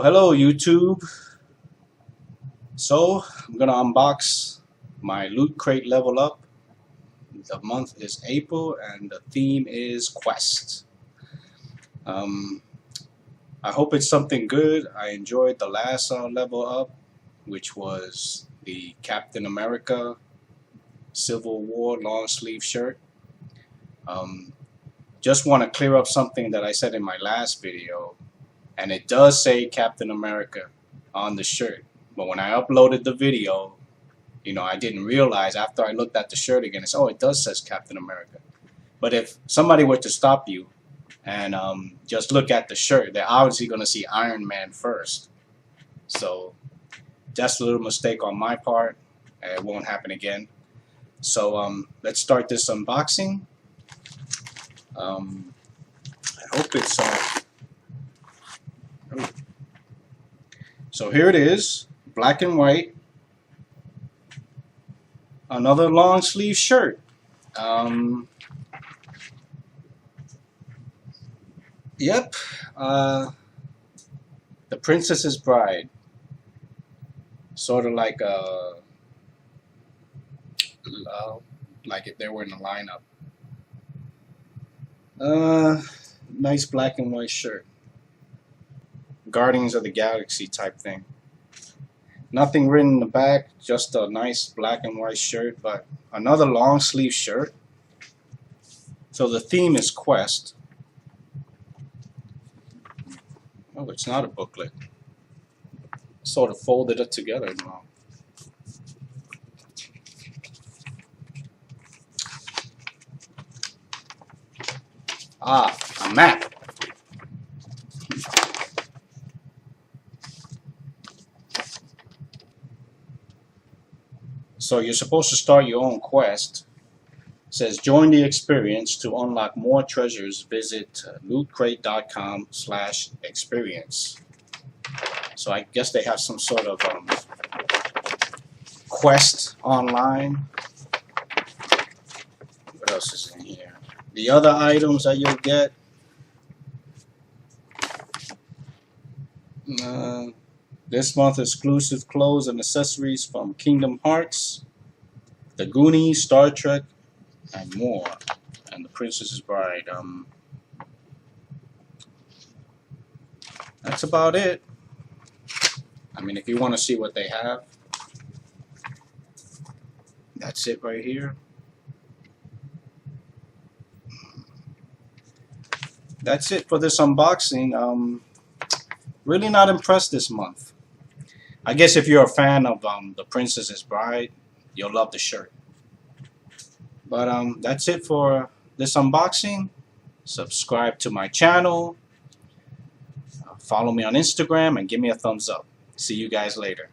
Hello YouTube. So I'm gonna unbox my Loot Crate Level Up. The month is April and the theme is Quest. I hope it's something good. I enjoyed the last Level Up, which was the Captain America Civil War long sleeve shirt. Just want to clear up something that I said in my last video, and it does say Captain America on the shirt, but when I uploaded the video, I didn't realize after I looked at the shirt again, it's, oh, it does says Captain America. But if somebody were to stop you and just look at the shirt, they're obviously going to see Iron Man first. So just a little mistake on my part. It won't happen again. So let's start this unboxing. I hope it's so here it is, black and white, another long sleeve shirt. Yep, The Princess's Bride, sort of like if they were in the lineup. Nice black and white shirt. Guardians of the Galaxy type thing. Nothing written in the back, just a nice black and white shirt, but another long sleeve shirt. So the theme is Quest. Oh, it's not a booklet. Sort of folded it together now. Ah, a map. So you're supposed to start your own quest. It says join the experience. To unlock more treasures, visit lootcrate.com/experience. So I guess they have some sort of quest online. What else is in here? The other items that you'll get. This month, exclusive clothes and accessories from Kingdom Hearts, The Goonies, Star Trek, and more. And The Princess's Bride. That's about it. I mean, if you want to see what they have, that's it right here. That's it for this unboxing. Really not impressed this month. I guess if you're a fan of The Princess's Bride, you'll love the shirt. But that's it for this unboxing. Subscribe to my channel. Follow me on Instagram and give me a thumbs up. See you guys later.